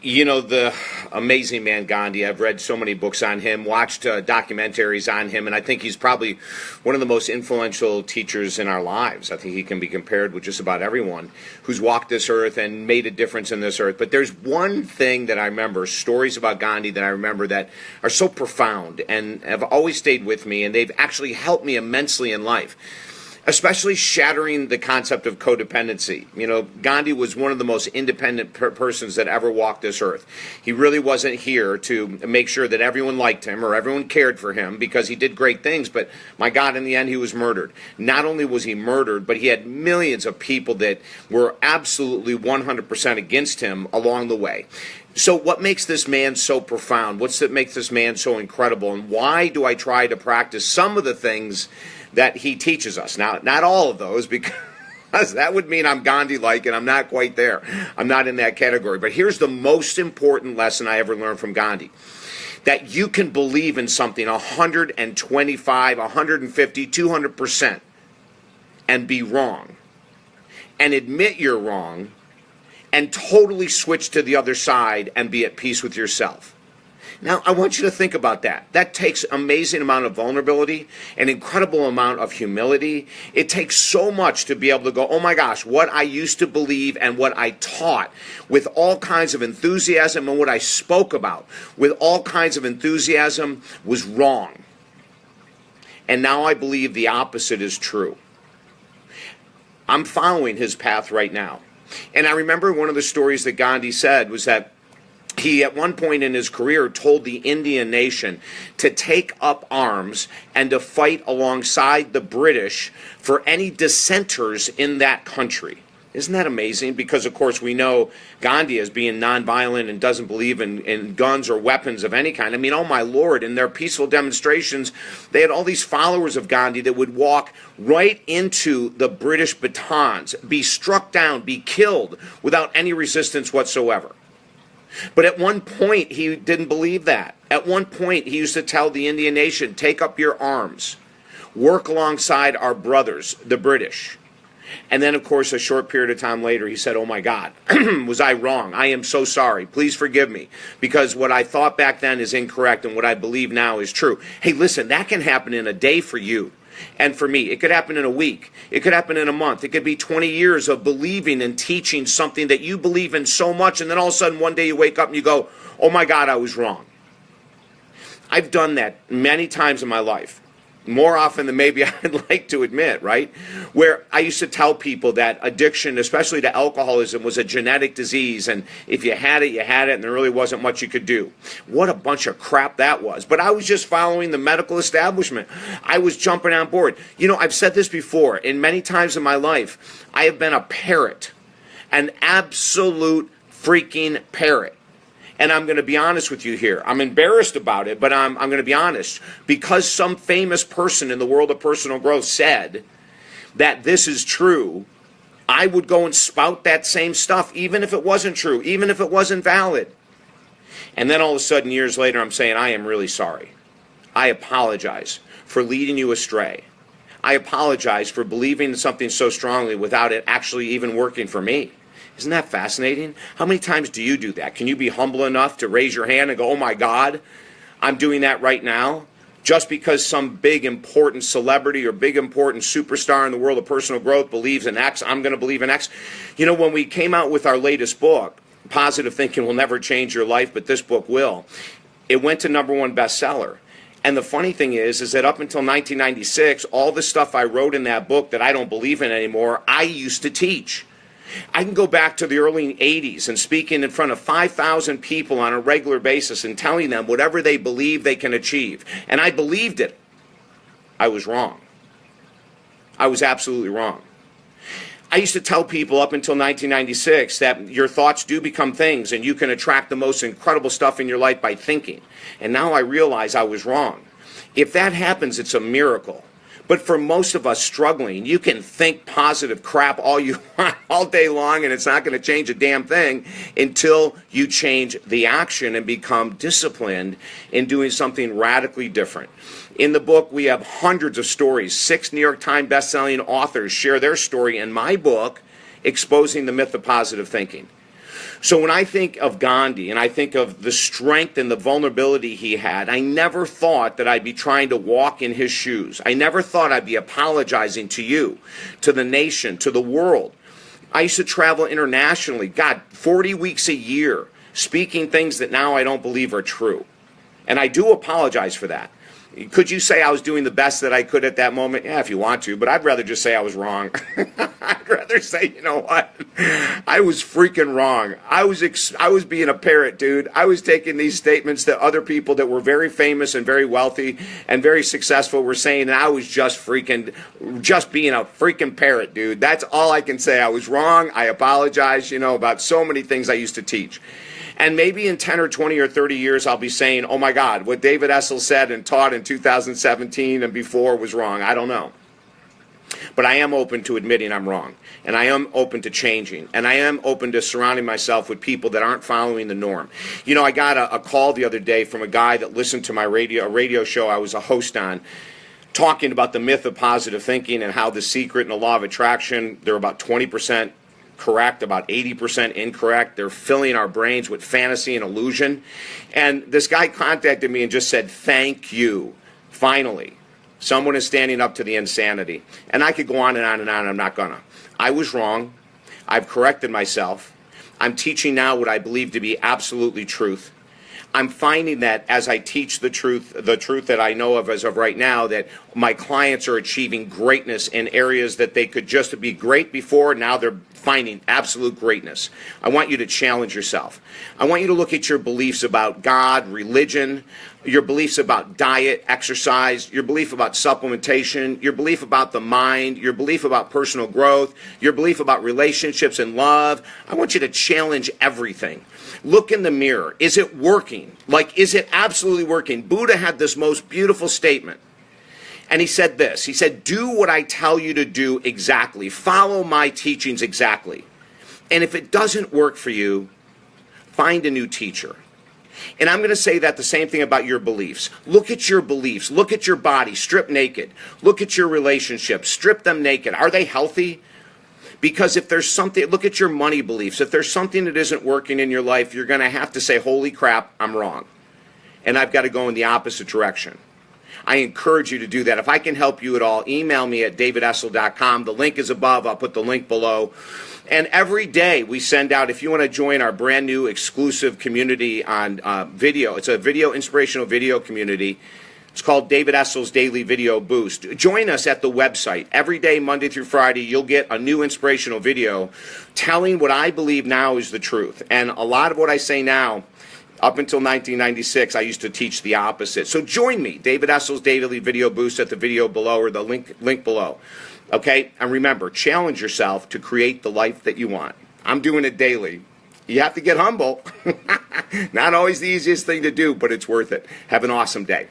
You know, the amazing man Gandhi. I've read so many books on him, watched documentaries on him, and I think he's probably one of the most influential teachers in our lives. I think he can be compared with just about everyone who's walked this earth and made a difference in this earth. But there's one thing that I remember, stories about Gandhi that I remember that are so profound and have always stayed with me, and they've actually helped me immensely in life, especially shattering the concept of codependency. You know, Gandhi was one of the most independent persons that ever walked this earth. He really wasn't here to make sure that everyone liked him or everyone cared for him, because he did great things, but my God, in the end, he was murdered. Not only was he murdered, but he had millions of people that were absolutely 100% against him along the way. So what makes this man so profound? What's that makes this man so incredible? And why do I try to practice some of the things that he teaches us? Now, not all of those, because that would mean I'm Gandhi-like, and I'm not quite there. I'm not in that category. But here's the most important lesson I ever learned from Gandhi: that you can believe in something 125, 150, 200% and be wrong, and admit you're wrong, and totally switch to the other side and be at peace with yourself. Now, I want you to think about that. That takes an amazing amount of vulnerability, an incredible amount of humility. It takes so much to be able to go, oh my gosh, what I used to believe and what I taught with all kinds of enthusiasm and what I spoke about with all kinds of enthusiasm was wrong. And now I believe the opposite is true. I'm following his path right now. And I remember one of the stories that Gandhi said was that he, at one point in his career, told the Indian nation to take up arms and to fight alongside the British for any dissenters in that country. Isn't that amazing? Because, of course, we know Gandhi as being nonviolent and doesn't believe in guns or weapons of any kind. I mean, oh my Lord, in their peaceful demonstrations, they had all these followers of Gandhi that would walk right into the British batons, be struck down, be killed without any resistance whatsoever. But at one point, he didn't believe that. At one point, he used to tell the Indian nation, take up your arms, work alongside our brothers, the British. And then, of course, a short period of time later, he said, oh my God, was I wrong? I am so sorry. Please forgive me, because what I thought back then is incorrect and what I believe now is true. Hey, listen, that can happen in a day for you. And for me, it could happen in a week. It could happen in a month. It could be 20 years of believing and teaching something that you believe in so much, and then all of a sudden one day you wake up and you go, oh my God, I was wrong. I've done that many times in my life. More often than maybe I'd like to admit, right? Where I used to tell people that addiction, especially to alcoholism, was a genetic disease, and if you had it, and there really wasn't much you could do. What a bunch of crap that was. But I was just following the medical establishment. I was jumping on board. You know, I've said this before, and many times in my life, I have been a parrot, an absolute freaking parrot. And I'm going to be honest with you here. I'm embarrassed about it, but I'm going to be honest. Because some famous person in the world of personal growth said that this is true, I would go and spout that same stuff, even if it wasn't true, even if it wasn't valid. And then all of a sudden, years later, I'm saying, I am really sorry. I apologize for leading you astray. I apologize for believing in something so strongly without it actually even working for me. Isn't that fascinating? How many times do you do that? Can you be humble enough to raise your hand and go, oh my God, I'm doing that right now? Just because some big important celebrity or big important superstar in the world of personal growth believes in X, I'm going to believe in X. You know, when we came out with our latest book, Positive Thinking Will Never Change Your Life, but this book will, it went to #1 bestseller. And the funny thing is that up until 1996, all the stuff I wrote in that book that I don't believe in anymore, I used to teach. I can go back to the early 80s and speaking in front of 5,000 people on a regular basis and telling them whatever they believe they can achieve. And I believed it. I was wrong. I was absolutely wrong. I used to tell people up until 1996 that your thoughts do become things and you can attract the most incredible stuff in your life by thinking. And now I realize I was wrong. If that happens, it's a miracle. But for most of us struggling, you can think positive crap all you want all day long, and it's not going to change a damn thing until you change the action and become disciplined in doing something radically different. In the book, we have hundreds of stories. 6 New York Times best-selling authors share their story in my book, Exposing the Myth of Positive Thinking. So when I think of Gandhi and I think of the strength and the vulnerability he had, I never thought that I'd be trying to walk in his shoes. I never thought I'd be apologizing to you, to the nation, to the world. I used to travel internationally, God, 40 weeks a year, speaking things that now I don't believe are true. And I do apologize for that. Could you say I was doing the best that I could at that moment? Yeah, if you want to, but I'd rather just say I was wrong. I'd rather say, you know what? I was freaking wrong. I was being a parrot, dude. I was taking these statements that other people that were very famous and very wealthy and very successful were saying, and I was just being a freaking parrot, dude. That's all I can say. I was wrong. I apologize, about so many things I used to teach. And maybe in 10 or 20 or 30 years, I'll be saying, oh my God, what David Essel said and taught in 2017 and before was wrong. I don't know. But I am open to admitting I'm wrong. And I am open to changing. And I am open to surrounding myself with people that aren't following the norm. I got a call the other day from a guy that listened to my radio show I was a host on, talking about the myth of positive thinking and how The Secret and the Law of Attraction, they're about 20% correct, about 80% incorrect. They're filling our brains with fantasy and illusion. And this guy contacted me and just said, thank you. Finally, someone is standing up to the insanity. And I could go on and on and on. I'm not gonna. I was wrong. I've corrected myself. I'm teaching now what I believe to be absolutely truth. I'm finding that as I teach the truth that I know of as of right now, that my clients are achieving greatness in areas that they could just be great before. Now they're finding absolute greatness. I want you to challenge yourself. I want you to look at your beliefs about God, religion, your beliefs about diet, exercise, your belief about supplementation, your belief about the mind, your belief about personal growth, your belief about relationships and love. I want you to challenge everything. Look in the mirror. Is it working? Is it absolutely working? Buddha had this most beautiful statement. And he said this. He said, do what I tell you to do exactly. Follow my teachings exactly. And if it doesn't work for you, find a new teacher. And I'm going to say that the same thing about your beliefs. Look at your beliefs. Look at your body. Strip naked. Look at your relationships. Strip them naked. Are they healthy? Because if there's something, look at your money beliefs. If there's something that isn't working in your life, you're going to have to say, holy crap, I'm wrong. And I've got to go in the opposite direction. I encourage you to do that. If I can help you at all, email me at davidessel.com. The link is above. I'll put the link below. And every day we send out, if you want to join our brand new exclusive community on video, it's a inspirational video community. It's called David Essel's Daily Video Boost. Join us at the website. Every day, Monday through Friday, you'll get a new inspirational video telling what I believe now is the truth. And a lot of what I say now, up until 1996, I used to teach the opposite. So join me, David Essel's Daily Video Boost, at the video below or the link below. Okay? And remember, challenge yourself to create the life that you want. I'm doing it daily. You have to get humble. Not always the easiest thing to do, but it's worth it. Have an awesome day.